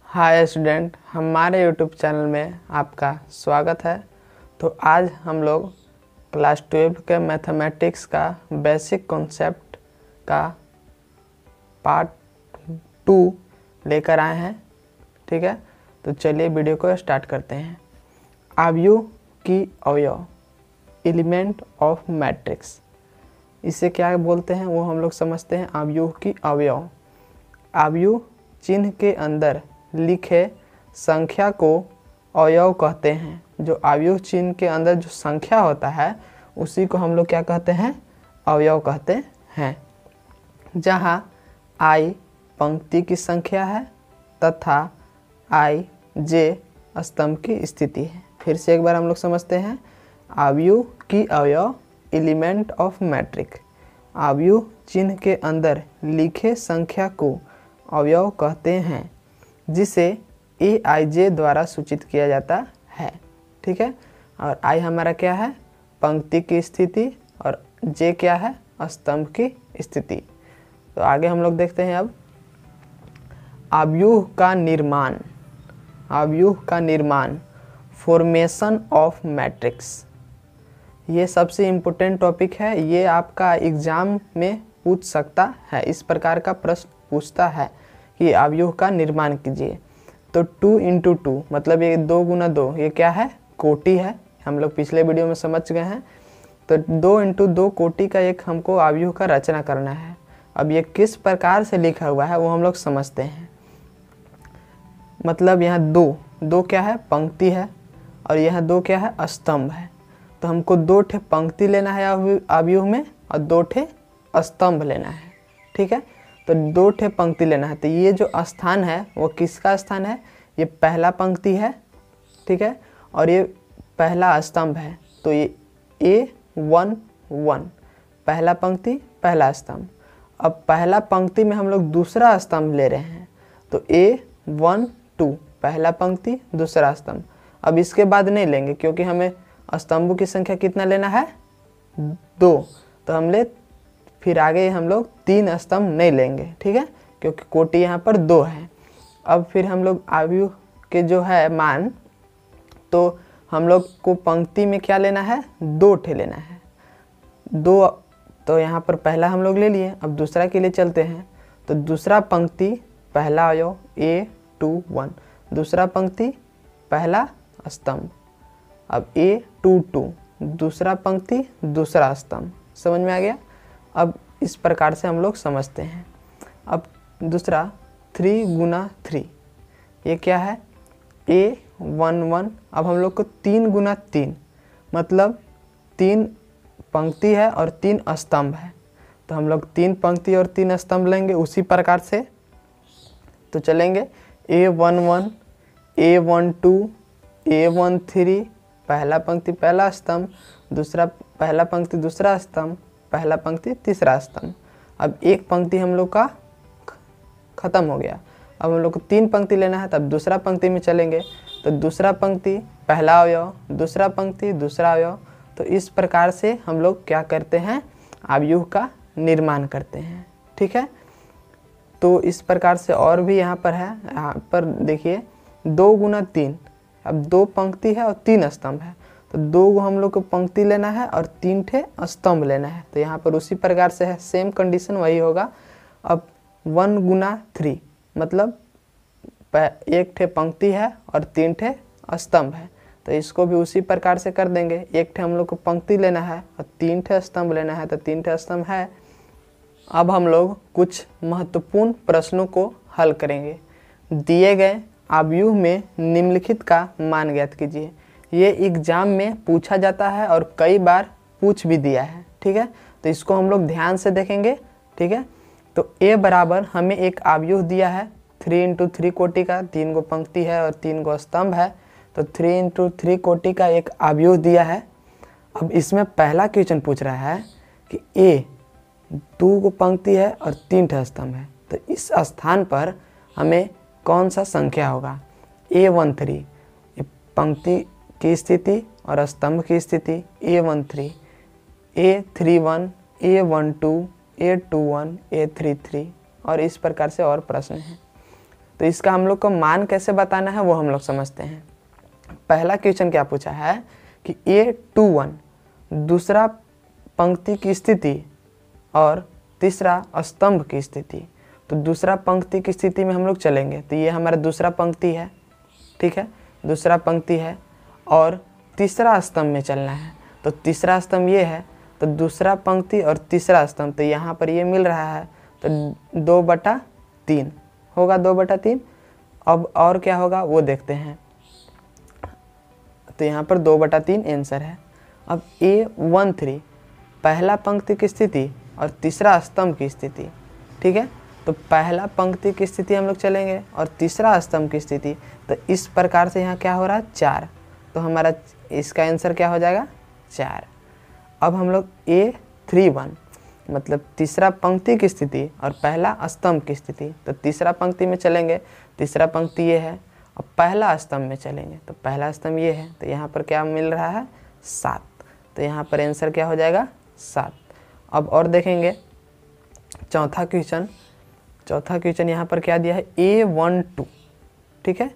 Hi student, हमारे YouTube channel में आपका स्वागत है। तो आज हम लोग क्लास 12 के मैथमेटिक्स का बेसिक कॉन्सेप्ट का पार्ट 2 लेकर आए हैं। ठीक है, तो चलिए वीडियो को स्टार्ट करते हैं। अवयव की अवयव, एलिमेंट ऑफ मैट्रिक्स, इसे क्या बोलते हैं वो हम लोग समझते हैं। अवयव की अवयव, अवयव चिन्ह के अंदर लिखे संख्या को अवयव कहते हैं। जो अवयव चिन्ह के अंदर जो संख्या होता है उसी को हम लोग क्या कहते हैं, अवयव कहते हैं। जहाँ i पंक्ति की संख्या है तथा i j स्तंभ की स्थिति है। फिर से एक बार हम लोग समझते हैं। अवयव की अवयव, एलिमेंट ऑफ मैट्रिक्स, अवयव चिन्ह के अंदर लिखे संख्या को अवयव कहते हैं, जिसे aij द्वारा सूचित किया जाता है। ठीक है, और i हमारा क्या है, पंक्ति की स्थिति, और j क्या है, स्तंभ की स्थिति। तो आगे हम लोग देखते हैं अब अवयव का निर्माण। अवयव का निर्माण, फॉर्मेशन ऑफ मैट्रिक्स, ये सबसे इम्पोर्टेंट टॉपिक है। ये आपका एग्जाम में पूछ सकता है, इस प्रकार का प्रश्न पूछता है कि अवयव का निर्माण कीजिए। तो 2 × 2 मतलब ये 2 × 2, ये क्या है, कोटि है। हम लोग पिछले वीडियो में समझ गए हैं। तो 2 × 2 कोटि का एक हमको अवयव का रचना करना है। अब ये किस प्रकार से लिखा हुआ है वो हम लोग समझते हैं। मतलब यहाँ दो क्या है, पंक्ति है, और यहाँ 2 क्या है, स्तंभ है। तो हमको 2 ठे पंक्ति लेना है अवयव में, और 2 ठे स्तंभ लेना है। ठीक है, तो 2 ठे पंक्ति लेना है। तो ये जो स्थान है वो किसका स्थान है, ये पहला पंक्ति है। ठीक है, और ये पहला स्तंभ है। तो ये A1 1, पहला पंक्ति पहला स्तंभ। अब पहला पंक्ति में हम लोग दूसरा स्तंभ ले रहे हैं, तो A1 2, पहला पंक्ति दूसरा स्तंभ। अब इसके बाद नहीं लेंगे क्योंकि हमें स्तंभों की संख्या कितना लेना है, 2। तो हम फिर आगे हम लोग 3 स्तंभ नहीं लेंगे। ठीक है, क्योंकि कोटि यहाँ पर 2 है। अब फिर हम लोग अवयव के जो है मान, तो हम लोग को पंक्ति में क्या लेना है, 2 ठे लेना है, 2। तो यहाँ पर पहला हम लोग ले लिए। अब दूसरा के लिए चलते हैं। तो दूसरा पंक्ति पहला अवयव A2 1, दूसरा पंक्ति पहला स्तंभ। अब A2 2, दूसरा पंक्ति दूसरा स्तंभ। समझ में आ गया। अब इस प्रकार से हम लोग समझते हैं। अब दूसरा 3 × 3, ये क्या है, A1 1। अब हम लोग को 3 × 3 मतलब 3 पंक्ति है और 3 स्तंभ है। तो हम लोग 3 पंक्ति और 3 स्तंभ लेंगे उसी प्रकार से। तो चलेंगे A1 1, A1 2, A1 3, पहला पंक्ति पहला स्तंभ, दूसरा पहला पंक्ति दूसरा स्तंभ, पहला पंक्ति तीसरा स्तंभ। अब एक पंक्ति हम लोग का खत्म हो गया। अब हम लोग को 3 पंक्ति लेना है, तब दूसरा पंक्ति में चलेंगे। तो दूसरा पंक्ति पहला अवयव, दूसरा पंक्ति दूसरा अवयव। तो इस प्रकार से हम लोग क्या करते हैं, अवयव का निर्माण करते हैं। ठीक है, तो इस प्रकार से और भी यहाँ पर है। यहाँ पर देखिए 2 × 3, अब 2 पंक्ति है और 3 स्तंभ है। तो 2 हम लोग को पंक्ति लेना है और 3 ठे स्तंभ लेना है। तो यहाँ पर उसी प्रकार से है, सेम कंडीशन वही होगा। अब 1 × 3 मतलब 1 ठे पंक्ति है और 3 ठे स्तंभ है। तो इसको भी उसी प्रकार से कर देंगे। 1 ठे हम लोग को पंक्ति लेना है और 3 ठे स्तंभ लेना है, तो 3 ठे स्तंभ है। अब हम लोग कुछ महत्वपूर्ण प्रश्नों को हल करेंगे। दिए गए अवयव में निम्नलिखित का मान ज्ञात कीजिए। ये एग्जाम में पूछा जाता है और कई बार पूछ भी दिया है। ठीक है, तो इसको हम लोग ध्यान से देखेंगे। ठीक है, तो A बराबर हमें एक अवयव दिया है 3 × 3 कोटि का, 3 गो पंक्ति है और 3 गो स्तंभ है। तो 3 × 3 कोटि का एक अवयव दिया है। अब इसमें पहला क्वेश्चन पूछ रहा है कि A 2 गो पंक्ति है और 3 ठे स्तंभ है, तो इस स्थान पर हमें कौन सा संख्या होगा। A1 3 पंक्ति की स्थिति और स्तंभ की स्थिति, A1 3, A3 1, A1 2, A2 1, A3 3, और इस प्रकार से और प्रश्न हैं। तो इसका हम लोग को मान कैसे बताना है वो हम लोग समझते हैं। पहला क्वेश्चन क्या पूछा है कि A21 दूसरा पंक्ति की स्थिति और तीसरा स्तंभ की स्थिति। तो दूसरा पंक्ति की स्थिति में हम लोग चलेंगे, तो ये हमारा दूसरा पंक्ति है, ठीक है, दूसरा पंक्ति है, और तीसरा स्तंभ में चलना है। तो तीसरा स्तंभ ये है, तो दूसरा पंक्ति और तीसरा स्तंभ, तो यहाँ पर ये मिल रहा है, तो 2/3 होगा, 2/3। अब और क्या होगा वो देखते हैं। तो यहाँ पर 2/3 आंसर है। अब A13 पहला पंक्ति की स्थिति और तीसरा स्तंभ की स्थिति, ठीक है। तो पहला पंक्ति की स्थिति हम लोग चलेंगे और तीसरा स्तंभ की स्थिति, तो इस प्रकार से यहाँ क्या हो रहा है 4, तो हमारा इसका आंसर क्या हो जाएगा 4। अब हम लोग A31 मतलब तीसरा पंक्ति की स्थिति और पहला स्तंभ की स्थिति, तो तीसरा पंक्ति में चलेंगे, तीसरा पंक्ति ये है, और पहला स्तंभ में चलेंगे, तो पहला स्तंभ ये है, तो यहाँ पर क्या मिल रहा है 7, तो यहाँ पर आंसर क्या हो जाएगा 7। अब और देखेंगे चौथा क्वेश्चन यहाँ पर क्या दिया है A12, ठीक है,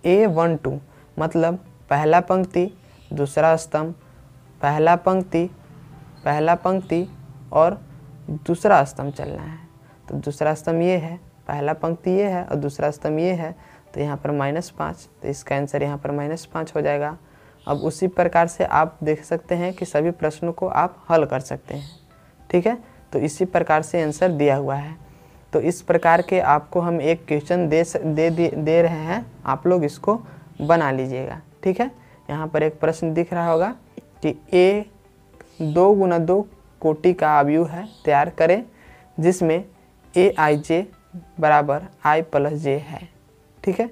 A12 मतलब पहला पंक्ति दूसरा स्तंभ, पहला पंक्ति और दूसरा स्तंभ चलना है। तो दूसरा स्तंभ ये है, पहला पंक्ति ये है और दूसरा स्तंभ ये है, तो यहाँ पर -5, तो इसका आंसर यहाँ पर -5 हो जाएगा। अब उसी प्रकार से आप देख सकते हैं कि सभी प्रश्नों को आप हल कर सकते हैं, ठीक है। तो इसी प्रकार से आंसर दिया हुआ है। तो इस प्रकार के आपको हम एक क्वेश्चन दे रहे हैं, आप लोग इसको बना लीजिएगा, ठीक है। यहाँ पर एक प्रश्न दिख रहा होगा कि A 2x2 कोटि का अवयव है तैयार करें जिसमें Aij = I + j है, ठीक है।